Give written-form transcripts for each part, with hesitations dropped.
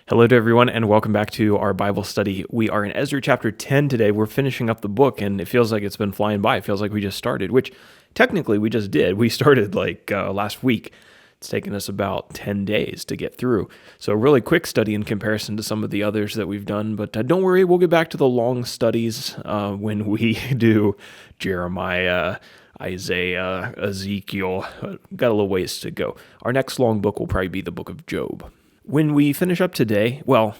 Hello to everyone, and welcome back to our Bible study. We are in Ezra chapter 10 today. We're finishing up the book, and it feels like it's been flying by. It feels like we just started, which technically we just did. We started last week. It's taken us about 10 days to get through. So a really quick study in comparison to some of the others that we've done. But don't worry, we'll get back to the long studies when we do Jeremiah, Isaiah, Ezekiel. Got a little ways to go. Our next long book will probably be the book of Job. When we finish up today, well,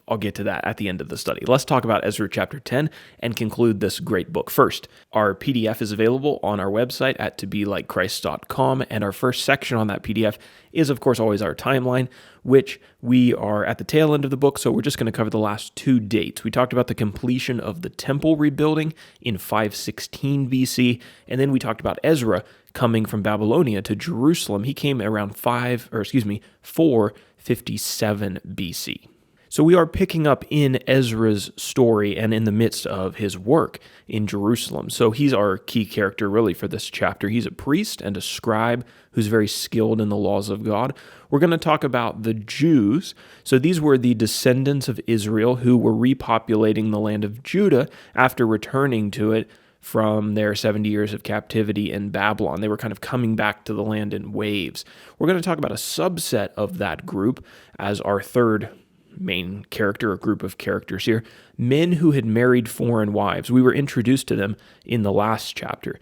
I'll get to that at the end of the study. Let's talk about Ezra chapter 10 and conclude this great book. First, our PDF is available on our website at tobelikechrist.com, and our first section on that PDF is, of course, always our timeline, which we are at the tail end of the book, so we're just going to cover the last two dates. We talked about the completion of the temple rebuilding in 516 BC, and then we talked about Ezra coming from Babylonia to Jerusalem. He came around 457 BC. So we are picking up in Ezra's story and in the midst of his work in Jerusalem. So he's our key character really for this chapter. He's a priest and a scribe who's very skilled in the laws of God. We're going to talk about the Jews. So these were the descendants of Israel who were repopulating the land of Judah after returning to it from their 70 years of captivity in Babylon. They were kind of coming back to the land in waves. We're going to talk about a subset of that group as our third main character, a group of characters here, men who had married foreign wives. We were introduced to them in the last chapter.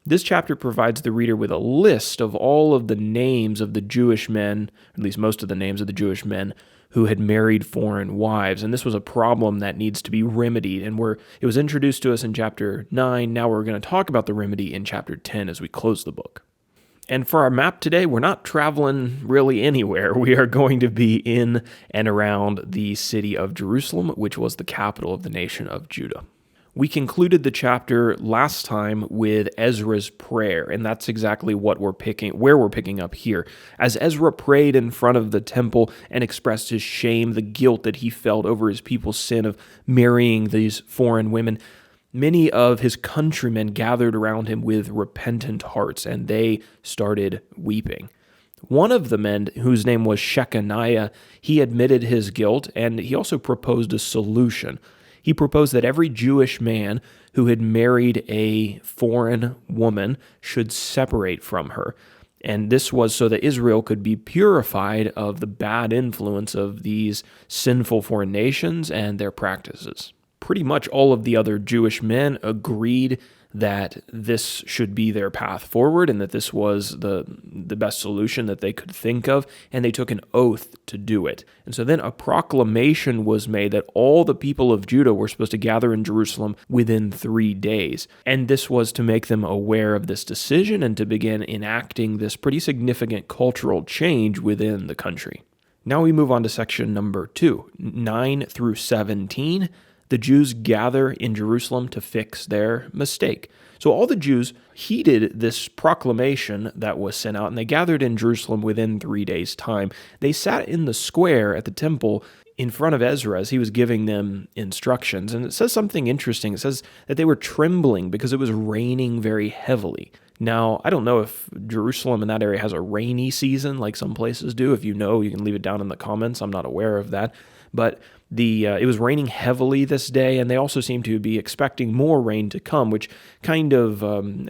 This chapter provides the reader with a list of all of the names of the Jewish men, at least most of the names of the Jewish men, who had married foreign wives. And this was a problem that needs to be remedied. And it was introduced to us in chapter 9. Now we're going to talk about the remedy in chapter 10 as we close the book. And for our map today, we're not traveling really anywhere. We are going to be in and around the city of Jerusalem, which was the capital of the nation of Judah. We concluded the chapter last time with Ezra's prayer, and that's exactly where we're picking up here. As Ezra prayed in front of the temple and expressed his shame, the guilt that he felt over his people's sin of marrying these foreign women, many of his countrymen gathered around him with repentant hearts, and they started weeping. One of the men, whose name was Shechaniah, he admitted his guilt, and he also proposed a solution. He proposed that every Jewish man who had married a foreign woman should separate from her. And this was so that Israel could be purified of the bad influence of these sinful foreign nations and their practices. Pretty much all of the other Jewish men agreed that this should be their path forward and that this was the best solution that they could think of, and they took an oath to do it. And so then a proclamation was made that all the people of Judah were supposed to gather in Jerusalem within 3 days. And this was to make them aware of this decision and to begin enacting this pretty significant cultural change within the country. Now we move on to section number 2, 9 through 17. The Jews gather in Jerusalem to fix their mistake. So all the Jews heeded this proclamation that was sent out, and they gathered in Jerusalem within 3 days' time. They sat in the square at the temple in front of Ezra as he was giving them instructions. And it says something interesting. It says that they were trembling because it was raining very heavily. Now, I don't know if Jerusalem in that area has a rainy season like some places do. If you know, you can leave it down in the comments. I'm not aware of that. But it was raining heavily this day, and they also seem to be expecting more rain to come, which kind of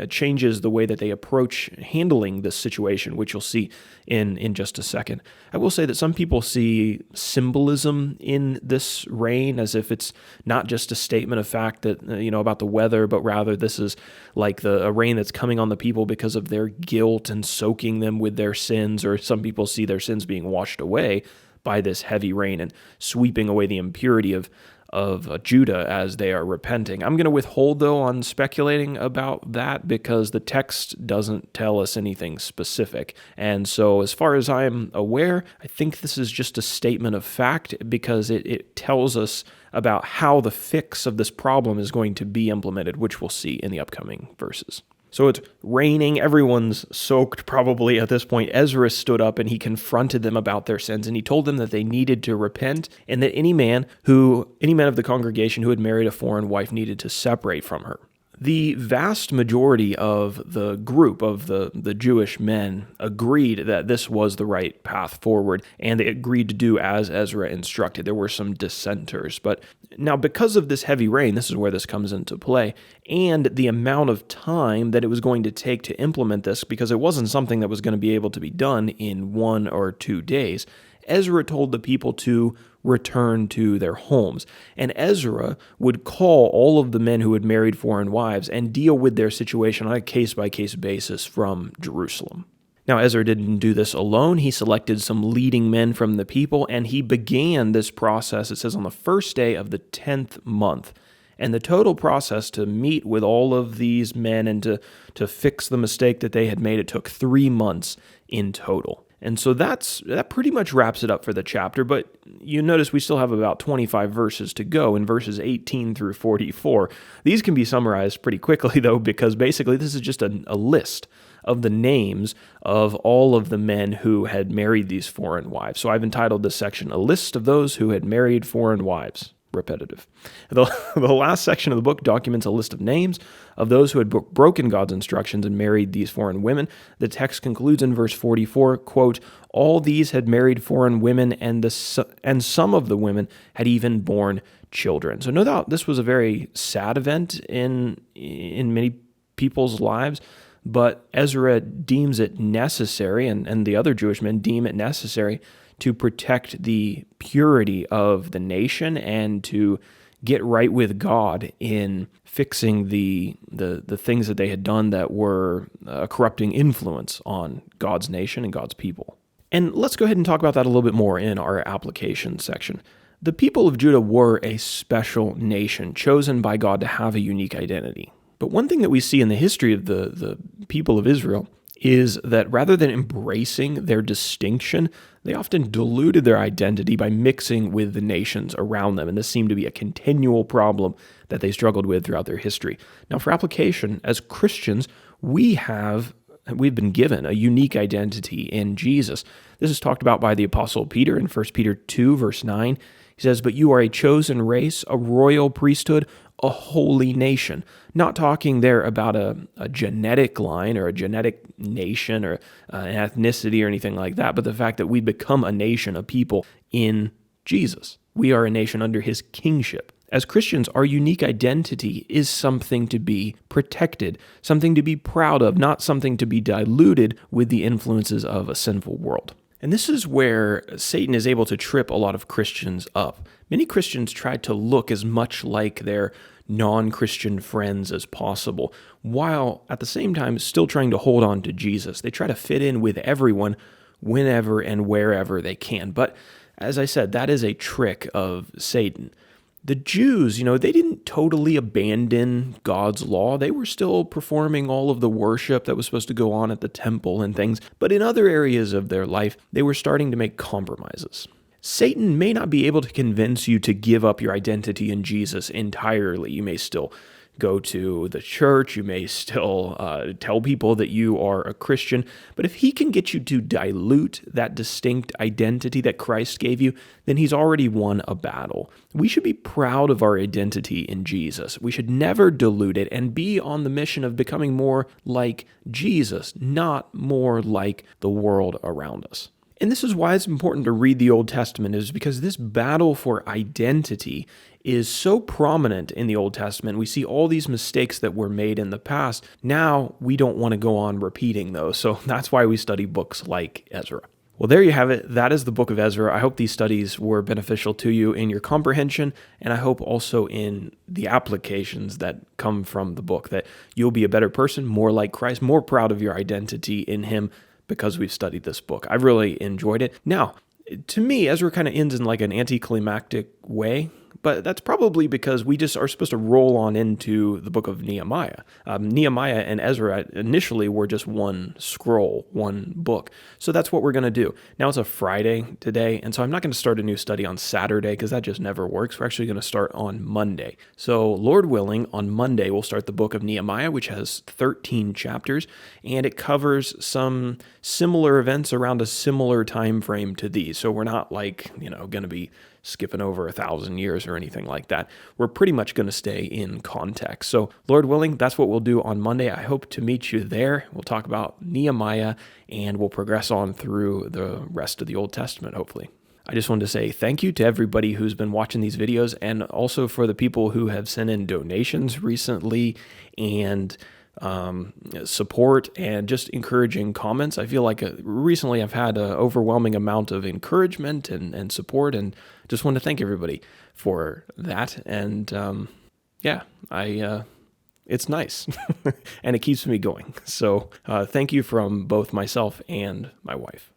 changes the way that they approach handling this situation, which you'll see in just a second. I will say that some people see symbolism in this rain as if it's not just a statement of fact that about the weather, but rather this is like a rain that's coming on the people because of their guilt and soaking them with their sins, or some people see their sins being washed away by this heavy rain and sweeping away the impurity of Judah as they are repenting. I'm going to withhold, though, on speculating about that because the text doesn't tell us anything specific. And so as far as I'm aware, I think this is just a statement of fact because it tells us about how the fix of this problem is going to be implemented, which we'll see in the upcoming verses. So it's raining, everyone's soaked probably at this point. Ezra stood up and he confronted them about their sins, and he told them that they needed to repent and that any man of the congregation who had married a foreign wife needed to separate from her. The vast majority of the group of the Jewish men agreed that this was the right path forward, and they agreed to do as Ezra instructed. There were some dissenters, but now because of this heavy rain, this is where this comes into play, and the amount of time that it was going to take to implement this, because it wasn't something that was going to be able to be done in 1 or 2 days, Ezra told the people to return to their homes. And Ezra would call all of the men who had married foreign wives and deal with their situation on a case-by-case basis from Jerusalem. Now, Ezra didn't do this alone. He selected some leading men from the people, and he began this process, it says, on the first day of the 10th month. And the total process to meet with all of these men and to fix the mistake that they had made, it took 3 months in total. And so that pretty much wraps it up for the chapter, but you notice we still have about 25 verses to go in verses 18 through 44. These can be summarized pretty quickly, though, because basically this is just a list of the names of all of the men who had married these foreign wives. So I've entitled this section, A List of Those Who Had Married Foreign Wives. Repetitive. The last section of the book documents a list of names of those who had broken God's instructions and married these foreign women. The text concludes in verse 44, quote, all these had married foreign women, and some of the women had even borne children. So no doubt this was a very sad event in many people's lives, but Ezra deems it necessary, and the other Jewish men deem it necessary to protect the purity of the nation and to get right with God in fixing the things that they had done that were a corrupting influence on God's nation and God's people. And let's go ahead and talk about that a little bit more in our application section. The people of Judah were a special nation chosen by God to have a unique identity. But one thing that we see in the history of the people of Israel is that rather than embracing their distinction, they often diluted their identity by mixing with the nations around them, and this seemed to be a continual problem that they struggled with throughout their history. Now, for application, as Christians, we've been given a unique identity in Jesus. This is talked about by the Apostle Peter in 1 Peter 2, verse 9. He says, but you are a chosen race, a royal priesthood, a holy nation. Not talking there about a genetic line or a genetic nation or an ethnicity or anything like that, but the fact that we become a nation, a people in Jesus. We are a nation under his kingship. As Christians, our unique identity is something to be protected, something to be proud of, not something to be diluted with the influences of a sinful world. And this is where Satan is able to trip a lot of Christians up. Many Christians try to look as much like their non-Christian friends as possible, while at the same time still trying to hold on to Jesus. They try to fit in with everyone whenever and wherever they can. But as I said, that is a trick of Satan. The Jews, they didn't totally abandon God's law. They were still performing all of the worship that was supposed to go on at the temple and things. But in other areas of their life, they were starting to make compromises. Satan may not be able to convince you to give up your identity in Jesus entirely. You may still go to the church. You may still tell people that you are a Christian. But if he can get you to dilute that distinct identity that Christ gave you, then he's already won a battle. We should be proud of our identity in Jesus. We should never dilute it and be on the mission of becoming more like Jesus, not more like the world around us. And this is why it's important to read the Old Testament, is because this battle for identity is so prominent in the Old Testament. We see all these mistakes that were made in the past. Now we don't want to go on repeating those. So that's why we study books like Ezra. Well, there you have it. That is the book of Ezra. I hope these studies were beneficial to you in your comprehension, and I hope also in the applications that come from the book, that you'll be a better person, more like Christ, more proud of your identity in him, because we've studied this book. I've really enjoyed it. Now, to me, Ezra kind of ends in like an anticlimactic way, but that's probably because we just are supposed to roll on into the book of Nehemiah. Nehemiah and Ezra initially were just one scroll, one book. So that's what we're going to do. Now it's a Friday today, and so I'm not going to start a new study on Saturday because that just never works. We're actually going to start on Monday. So Lord willing, on Monday we'll start the book of Nehemiah, which has 13 chapters, and it covers some similar events around a similar time frame to these. So we're not going to be skipping over 1,000 years or anything like that. We're pretty much going to stay in context. So Lord willing, that's what we'll do on Monday. I hope to meet you there. We'll talk about Nehemiah and we'll progress on through the rest of the Old Testament, hopefully. I just wanted to say thank you to everybody who's been watching these videos, and also for the people who have sent in donations recently and support and just encouraging comments. I feel like recently I've had an overwhelming amount of encouragement and support, and just want to thank everybody for that. And it's nice and it keeps me going. So thank you from both myself and my wife.